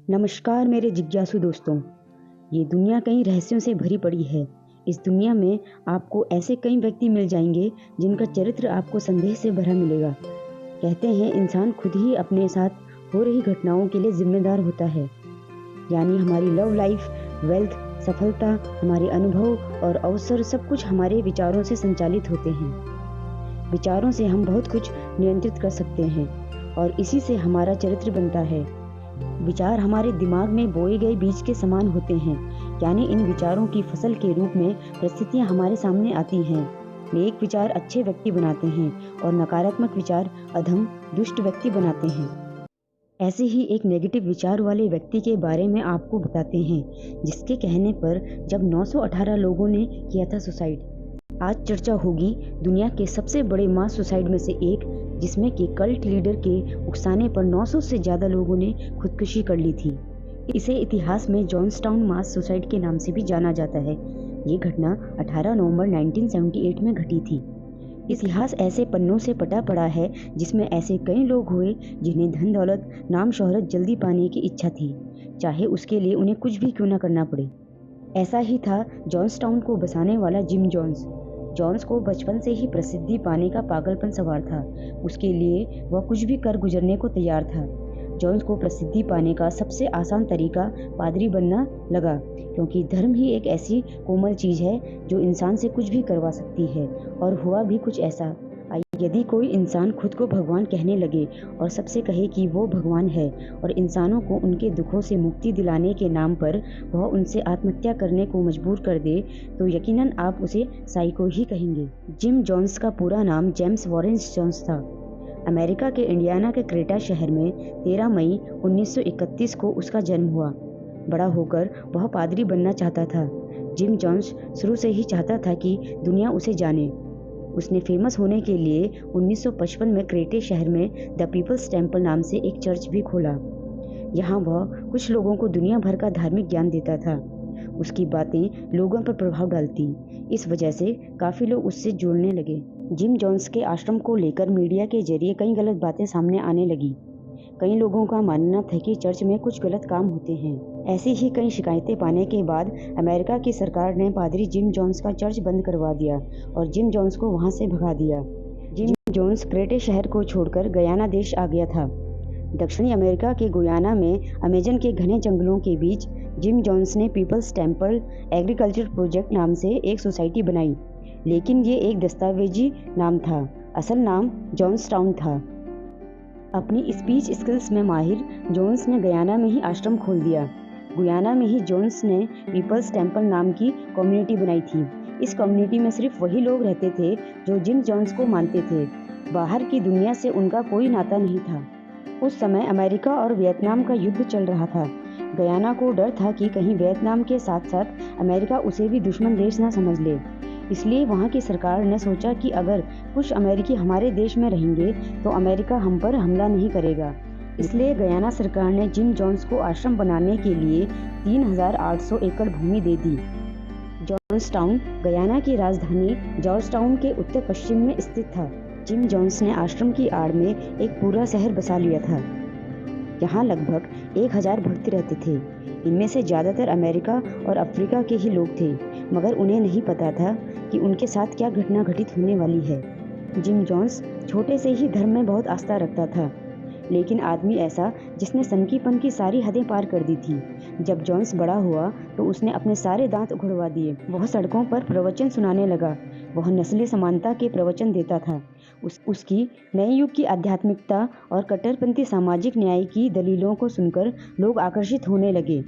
नमस्कार मेरे जिज्ञासु दोस्तों। ये दुनिया कई रहस्यों से भरी पड़ी है। इस दुनिया में आपको ऐसे कई व्यक्ति मिल जाएंगे जिनका चरित्र आपको संदेह से भरा मिलेगा। कहते हैं इंसान खुद ही अपने साथ हो रही घटनाओं के लिए जिम्मेदार होता है। यानी हमारी लव लाइफ, वेल्थ, सफलता, हमारे अनुभव और अवसर सब कुछ हमारे विचारों से संचालित होते हैं। विचारों से हम बहुत कुछ नियंत्रित कर सकते हैं और इसी से हमारा चरित्र बनता है। विचार हमारे दिमाग में बोए गए बीज के समान होते हैं। यानी इन विचारों की फसल के रूप में परिस्थितियां हमारे सामने आती हैं। नेक विचार अच्छे व्यक्ति बनाते हैं और नकारात्मक विचार अधम, दुष्ट व्यक्ति बनाते हैं। ऐसे ही एक नेगेटिव विचार वाले व्यक्ति के बारे में आपको बताते हैं, जिसके कहने पर जब 918 लोगों ने किया था सुसाइड। आज चर्चा होगी दुनिया के सबसे बड़े मास सुसाइड में से एक, जिसमें कि कल्ट लीडर के उकसाने पर 900 से ज़्यादा लोगों ने खुदकुशी कर ली थी। इसे इतिहास में जॉन्सटाउन मास सुसाइड के नाम से भी जाना जाता है। ये घटना 18 नवंबर 1978 में घटी थी। इतिहास ऐसे पन्नों से पटा पड़ा है जिसमें ऐसे कई लोग हुए जिन्हें धन दौलत, नाम शोहरत जल्दी पाने की इच्छा थी, चाहे उसके लिए उन्हें कुछ भी क्यों न करना पड़े। ऐसा ही था जॉन्सटाउन को बसाने वाला जिम जॉन्स। जॉन्स को बचपन से ही प्रसिद्धि पाने का पागलपन सवार था। उसके लिए वह कुछ भी कर गुजरने को तैयार था। जॉन्स को प्रसिद्धि पाने का सबसे आसान तरीका पादरी बनना लगा, क्योंकि धर्म ही एक ऐसी कोमल चीज़ है जो इंसान से कुछ भी करवा सकती है। और हुआ भी कुछ ऐसा। यदि कोई इंसान खुद को भगवान कहने लगे और सबसे कहे कि वो भगवान है और इंसानों को उनके दुखों से मुक्ति दिलाने के नाम पर वह उनसे आत्महत्या करने को मजबूर कर दे, तो यकीनन आप उसे साइको ही कहेंगे। जिम जॉन्स का पूरा नाम जेम्स वॉरेन जॉन्स था। अमेरिका के इंडियाना के क्रेटा शहर में 13 मई 1931 को उसका जन्म हुआ। बड़ा होकर वह पादरी बनना चाहता था। जिम जॉन्स शुरू से ही चाहता था कि दुनिया उसे जाने। उसने फेमस होने के लिए 1955 में क्रेटे शहर में द पीपल्स टेम्पल नाम से एक चर्च भी खोला। यहाँ वह कुछ लोगों को दुनिया भर का धार्मिक ज्ञान देता था। उसकी बातें लोगों पर प्रभाव डालती। इस वजह से काफ़ी लोग उससे जुड़ने लगे। जिम जॉन्स के आश्रम को लेकर मीडिया के जरिए कई गलत बातें सामने आने लगी। कई लोगों का मानना था कि चर्च में कुछ गलत काम होते हैं। ऐसी ही कई शिकायतें पाने के बाद अमेरिका की सरकार ने पादरी जिम जॉन्स का चर्च बंद करवा दिया और जिम जॉन्स को वहां से भगा दिया। जिम जॉन्स क्रेटे शहर को छोड़कर गयाना देश आ गया था। दक्षिणी अमेरिका के गुयाना में अमेजन के घने जंगलों के बीच जिम जॉन्स ने पीपल्स टेम्पल एग्रीकल्चर प्रोजेक्ट नाम से एक सोसाइटी बनाई, लेकिन ये एक दस्तावेजी नाम था। असल नाम जॉन्सटाउन था। अपनी स्पीच स्किल्स में माहिर जोन्स ने गयाना में ही आश्रम खोल दिया। गुयाना में ही जोन्स ने पीपल्स टेम्पल नाम की कम्युनिटी बनाई थी। इस कम्युनिटी में सिर्फ वही लोग रहते थे जो जिम जॉन्स को मानते थे। बाहर की दुनिया से उनका कोई नाता नहीं था। उस समय अमेरिका और वियतनाम का युद्ध चल रहा था। गयाना को डर था कि कहीं वियतनाम के साथ साथ अमेरिका उसे भी दुश्मन देश न समझ ले। इसलिए वहाँ की सरकार ने सोचा कि अगर कुछ अमेरिकी हमारे देश में रहेंगे तो अमेरिका हम पर हमला नहीं करेगा। इसलिए गयाना सरकार ने जिम जॉन्स को आश्रम बनाने के लिए 3800 एकड़ भूमि दे दी। जॉन्सटाउन गयाना की राजधानी जॉर्जटाउन के उत्तर पश्चिम में स्थित था। जिम जॉन्स ने आश्रम की आड़ में एक पूरा शहर बसा लिया था। यहाँ लगभग 1000 भक्त रहते थे। इनमें से ज़्यादातर अमेरिका और अफ्रीका के ही लोग थे, मगर उन्हें नहीं पता था कि उनके साथ क्या घटना घटित होने वाली है। जिम जॉन्स छोटे से ही धर्म में बहुत आस्था रखता था, लेकिन आदमी ऐसा जिसने सनकीपन की सारी हदें पार कर दी थी। जब जॉन्स बड़ा हुआ तो उसने अपने सारे दांत उखड़वा दिए। वह सड़कों पर प्रवचन सुनाने लगा। वह नस्लीय समानता के प्रवचन देता था। उसकी नए युग की आध्यात्मिकता और कट्टरपंथी सामाजिक न्याय की दलीलों को सुनकर लोग आकर्षित होने लगे।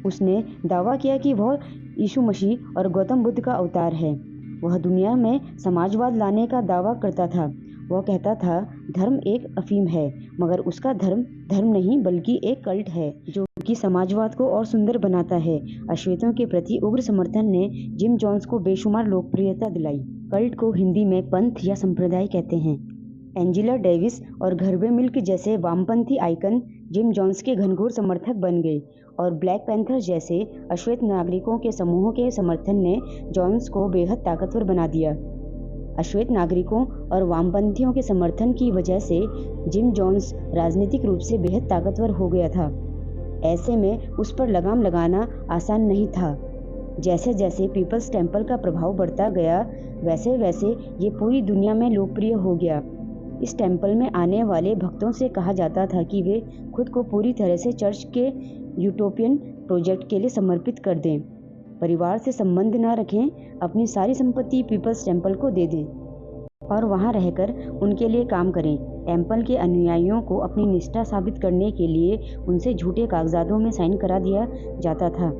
उसने दावा किया कि वह यीशु मसीह और गौतम बुद्ध का अवतार है। वह दुनिया में समाजवाद लाने का दावा करता था। वह कहता था धर्म एक अफीम है, मगर उसका धर्म धर्म नहीं बल्कि एक कल्ट है जो कि समाजवाद को और सुंदर बनाता है। अश्वेतों के प्रति उग्र समर्थन ने जिम जॉन्स को बेशुमार लोकप्रियता दिलाई। कल्ट को हिंदी में पंथ या संप्रदाय कहते हैं। एंजेला डेविस और घरवे मिल्क जैसे वामपंथी आइकन जिम जॉन्स के घनघोर समर्थक बन गए और ब्लैक पैंथर जैसे अश्वेत नागरिकों के समूहों के समर्थन ने जॉन्स को बेहद ताकतवर बना दिया। अश्वेत नागरिकों और वामपंथियों के समर्थन की वजह से जिम जॉन्स राजनीतिक रूप से बेहद ताकतवर हो गया था। ऐसे में उस पर लगाम लगाना आसान नहीं था। जैसे जैसे पीपल्स टेम्पल का प्रभाव बढ़ता गया, वैसे वैसे ये पूरी दुनिया में लोकप्रिय हो गया। इस टेम्पल में आने वाले भक्तों से कहा जाता था कि वे खुद को पूरी तरह से चर्च के यूटोपियन प्रोजेक्ट के लिए समर्पित कर दें, परिवार से संबंध न रखें, अपनी सारी संपत्ति पीपल्स टेम्पल को दे दें और वहां रहकर उनके लिए काम करें। टेम्पल के अनुयायियों को अपनी निष्ठा साबित करने के लिए उनसे झूठे कागजातों में साइन करा दिया जाता था,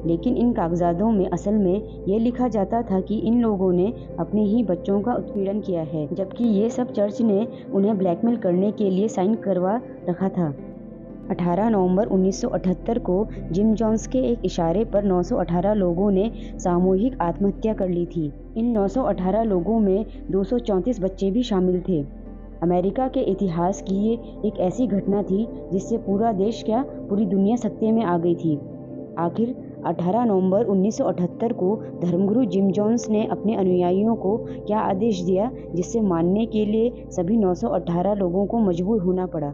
लेकिन इन कागजातों में असल में ये लिखा जाता था कि इन लोगों ने अपने ही बच्चों का उत्पीड़न किया है, जबकि ये सब चर्च ने उन्हें ब्लैकमेल करने के लिए साइन करवा रखा था। 18 नवंबर 1978 को जिम जोन्स के एक इशारे पर 918 लोगों ने सामूहिक आत्महत्या कर ली थी। इन 918 लोगों में 234 बच्चे भी शामिल थे। अमेरिका के इतिहास की ये एक ऐसी घटना थी जिससे पूरा देश क्या पूरी दुनिया सकते में आ गई थी। आखिर 18 नवंबर 1978 को धर्मगुरु जिम जोन्स ने अपने अनुयायियों को क्या आदेश दिया जिससे मानने के लिए सभी 918 लोगों को मजबूर होना पड़ा।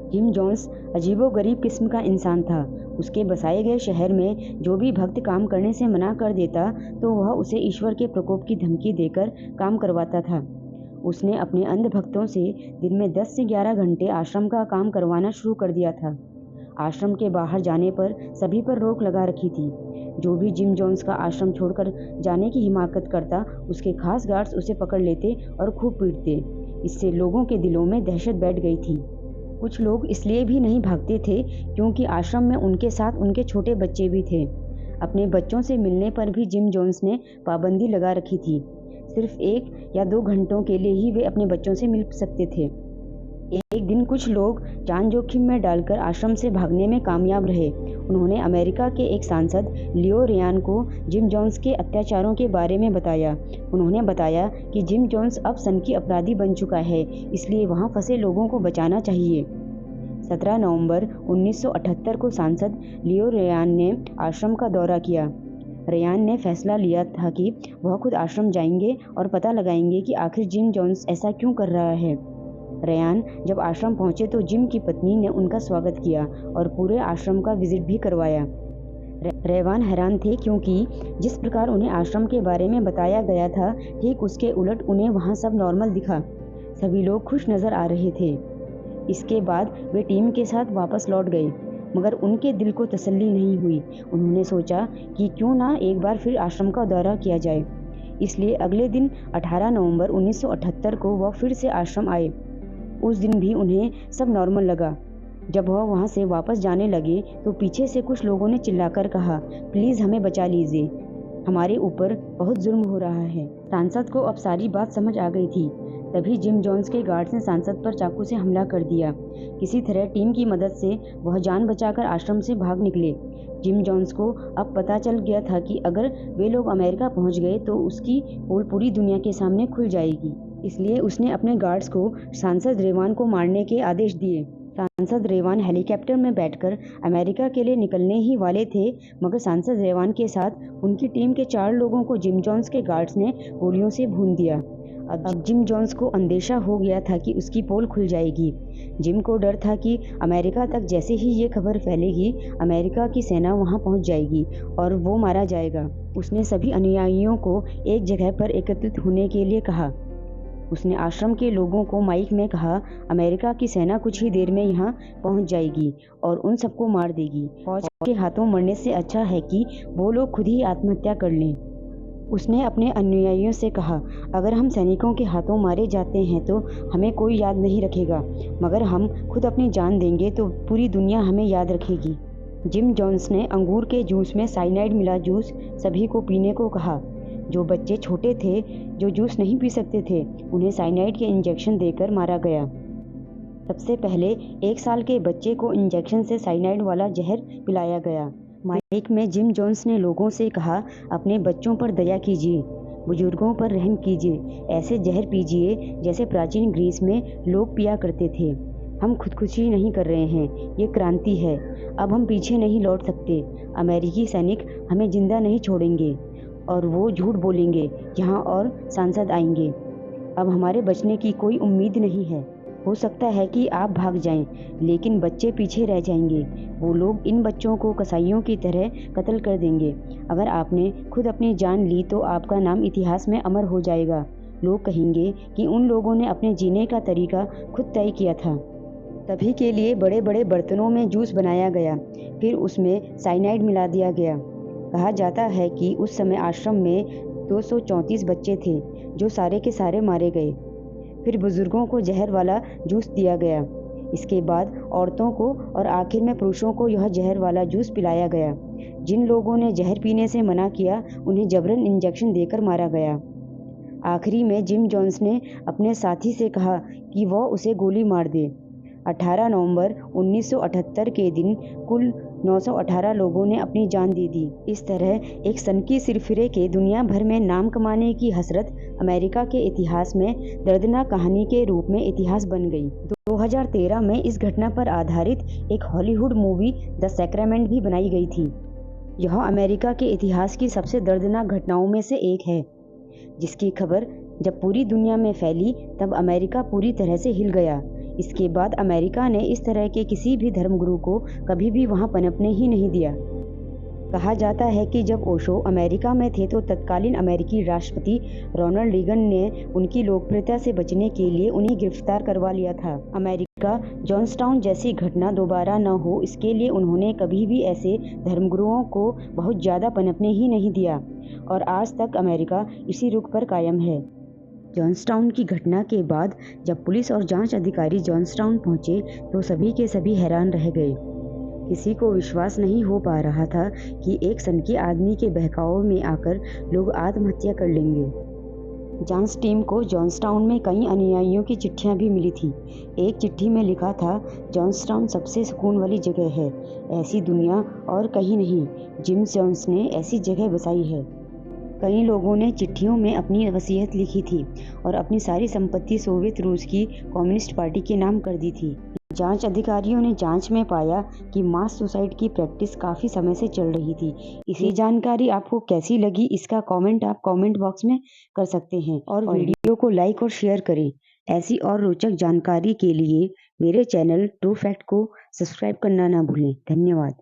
जिम जोन्स अजीबोगरीब किस्म का इंसान था। उसके बसाए गए शहर में जो भी भक्त काम करने से मना कर देता तो वह उसे ईश्वर के प्रकोप की धमकी देकर काम करवाता था। उसने अपने अंध भक्तों से दिन में 10 से 11 घंटे आश्रम का काम करवाना शुरू कर दिया था। आश्रम के बाहर जाने पर सभी पर रोक लगा रखी थी। जो भी जिम जोन्स का आश्रम छोड़कर जाने की हिमाकत करता, उसके खास गार्ड्स उसे पकड़ लेते और खूब पीटते। इससे लोगों के दिलों में दहशत बैठ गई थी। कुछ लोग इसलिए भी नहीं भागते थे क्योंकि आश्रम में उनके साथ उनके छोटे बच्चे भी थे। अपने बच्चों से मिलने पर भी जिम जोन्स ने पाबंदी लगा रखी थी। सिर्फ 1 या 2 घंटों के लिए ही वे अपने बच्चों से मिल सकते थे। एक दिन कुछ लोग जान जोखिम में डालकर आश्रम से भागने में कामयाब रहे। उन्होंने अमेरिका के एक सांसद लियो रेयान को जिम जोन्स के अत्याचारों के बारे में बताया। उन्होंने बताया कि जिम जोन्स अब सनकी अपराधी बन चुका है, इसलिए वहां फंसे लोगों को बचाना चाहिए। 17 नवंबर 1978 को सांसद लियो रेयान ने आश्रम का दौरा किया। रेयान ने फैसला लिया था कि वह खुद आश्रम जाएंगे और पता लगाएंगे कि आखिर जिम जोन्स ऐसा क्यों कर रहा है। रेयान जब आश्रम पहुंचे तो जिम की पत्नी ने उनका स्वागत किया और पूरे आश्रम का विजिट भी करवाया। रेवान हैरान थे क्योंकि जिस प्रकार उन्हें आश्रम के बारे में बताया गया था, ठीक उसके उलट उन्हें वहां सब नॉर्मल दिखा। सभी लोग खुश नजर आ रहे थे। इसके बाद वे टीम के साथ वापस लौट गए, मगर उनके दिल को तसल्ली नहीं हुई। उन्होंने सोचा कि क्यों ना एक बार फिर आश्रम का दौरा किया जाए। इसलिए अगले दिन 18 नवंबर 1978 को वह फिर से आश्रम आए। उस दिन भी उन्हें सब नॉर्मल लगा। जब वह वहां से वापस जाने लगे तो पीछे से कुछ लोगों ने चिल्लाकर कहा, प्लीज हमें बचा लीजिए, हमारे ऊपर बहुत जुल्म हो रहा है। सांसद को अब सारी बात समझ आ गई थी। तभी जिम जोन्स के गार्ड्स ने सांसद पर चाकू से हमला कर दिया। किसी तरह टीम की मदद से वह जान बचाकर आश्रम से भाग निकले। जिम जोन्स को अब पता चल गया था कि अगर वे लोग अमेरिका पहुंच गए तो उसकी पोल पूरी दुनिया के सामने खुल जाएगी। इसलिए उसने अपने गार्ड्स को सांसद रेवान को मारने के आदेश दिए। सांसद रेवान हेलीकॉप्टर में बैठकर अमेरिका के लिए निकलने ही वाले थे, मगर सांसद रेवान के साथ उनकी टीम के 4 लोगों को जिम जोन्स के गार्ड्स ने गोलियों से भून दिया। अब जिम जोन्स को अंदेशा हो गया था कि उसकी पोल खुल जाएगी। जिम को डर था कि अमेरिका तक जैसे ही ये खबर फैलेगी, अमेरिका की सेना वहां पहुंच जाएगी और वो मारा जाएगा। उसने सभी अनुयायियों को एक जगह पर एकत्रित होने के लिए कहा। उसने आश्रम के लोगों को माइक में कहा, अमेरिका की सेना कुछ ही देर में यहाँ पहुंच जाएगी और उन सबको मार देगी। फौज के हाथों मरने से अच्छा है कि वो लोग खुद ही आत्महत्या कर लें। उसने अपने अनुयायियों से कहा, अगर हम सैनिकों के हाथों मारे जाते हैं तो हमें कोई याद नहीं रखेगा, मगर हम खुद अपनी जान देंगे तो पूरी दुनिया हमें याद रखेगी। जिम जोन्स ने अंगूर के जूस में साइनाइड मिला जूस सभी को पीने को कहा। जो बच्चे छोटे थे, जो जूस नहीं पी सकते थे, उन्हें साइनाइड के इंजेक्शन देकर मारा गया। सबसे पहले 1 साल के बच्चे को इंजेक्शन से साइनाइड वाला जहर पिलाया गया। माइक में जिम जोन्स ने लोगों से कहा, अपने बच्चों पर दया कीजिए, बुजुर्गों पर रहम कीजिए, ऐसे जहर पीजिए जैसे प्राचीन ग्रीस में लोग पिया करते थे। हम खुदकुशी नहीं कर रहे हैं, ये क्रांति है। अब हम पीछे नहीं लौट सकते। अमेरिकी सैनिक हमें जिंदा नहीं छोड़ेंगे और वो झूठ बोलेंगे यहाँ और सांसद आएंगे। अब हमारे बचने की कोई उम्मीद नहीं है। हो सकता है कि आप भाग जाएं, लेकिन बच्चे पीछे रह जाएंगे। वो लोग इन बच्चों को कसाईयों की तरह कत्ल कर देंगे। अगर आपने खुद अपनी जान ली तो आपका नाम इतिहास में अमर हो जाएगा। लोग कहेंगे कि उन लोगों ने अपने जीने का तरीका खुद तय किया था। तभी के लिए बड़े बड़े बर्तनों में जूस बनाया गया, फिर उसमें साइनाइड मिला दिया गया। कहा जाता है कि उस समय आश्रम में 234 बच्चे थे जो सारे के सारे मारे गए। फिर बुजुर्गों को जहर वाला जूस दिया गया। इसके बाद औरतों को और आखिर में पुरुषों को यह जहर वाला जूस पिलाया गया। जिन लोगों ने जहर पीने से मना किया उन्हें जबरन इंजेक्शन देकर मारा गया। आखिरी में जिम जोन्स ने अपने साथी से कहा कि वह उसे गोली मार दे। 18 नवंबर 1978 के दिन कुल 918 लोगों ने अपनी जान दे दी। इस तरह एक सनकी सिरफिरे के दुनिया भर में नाम कमाने की हसरत अमेरिका के इतिहास में दर्दनाक कहानी के रूप में इतिहास बन गई। 2013 में इस घटना पर आधारित एक हॉलीवुड मूवी द सैक्रामेंट भी बनाई गई थी। यह अमेरिका के इतिहास की सबसे दर्दनाक घटनाओं में से एक है, जिसकी खबर जब पूरी दुनिया में फैली तब अमेरिका पूरी तरह से हिल गया। इसके बाद अमेरिका ने इस तरह के किसी भी धर्मगुरु को कभी भी वहां पनपने ही नहीं दिया। कहा जाता है कि जब ओशो अमेरिका में थे तो तत्कालीन अमेरिकी राष्ट्रपति रोनाल्ड रीगन ने उनकी लोकप्रियता से बचने के लिए उन्हें गिरफ्तार करवा लिया था। अमेरिका जॉन्सटाउन जैसी घटना दोबारा न हो इसके लिए उन्होंने कभी भी ऐसे धर्मगुरुओं को बहुत ज़्यादा पनपने ही नहीं दिया और आज तक अमेरिका इसी रुख पर कायम है। जॉन्सटाउन की घटना के बाद जब पुलिस और जांच अधिकारी जॉन्सटाउन पहुंचे तो सभी के सभी हैरान रह गए। किसी को विश्वास नहीं हो पा रहा था कि एक सनकी आदमी के बहकावे में आकर लोग आत्महत्या कर लेंगे। जांच टीम को जॉन्सटाउन में कई अनुयायियों की चिट्ठियां भी मिली थी। एक चिट्ठी में लिखा था, जॉन्सटाउन सबसे सुकून वाली जगह है, ऐसी दुनिया और कहीं नहीं। जिम जोन्स ने ऐसी जगह बसाई है। कई लोगों ने चिट्ठियों में अपनी वसीयत लिखी थी और अपनी सारी संपत्ति सोवियत रूस की कम्युनिस्ट पार्टी के नाम कर दी थी। जांच अधिकारियों ने जांच में पाया कि मास सुसाइड की प्रैक्टिस काफ़ी समय से चल रही थी। इसी जानकारी आपको कैसी लगी इसका कमेंट आप कमेंट बॉक्स में कर सकते हैं और वीडियो को लाइक और शेयर करें। ऐसी और रोचक जानकारी के लिए मेरे चैनल ट्रू फैक्ट को सब्सक्राइब करना ना भूलें। धन्यवाद।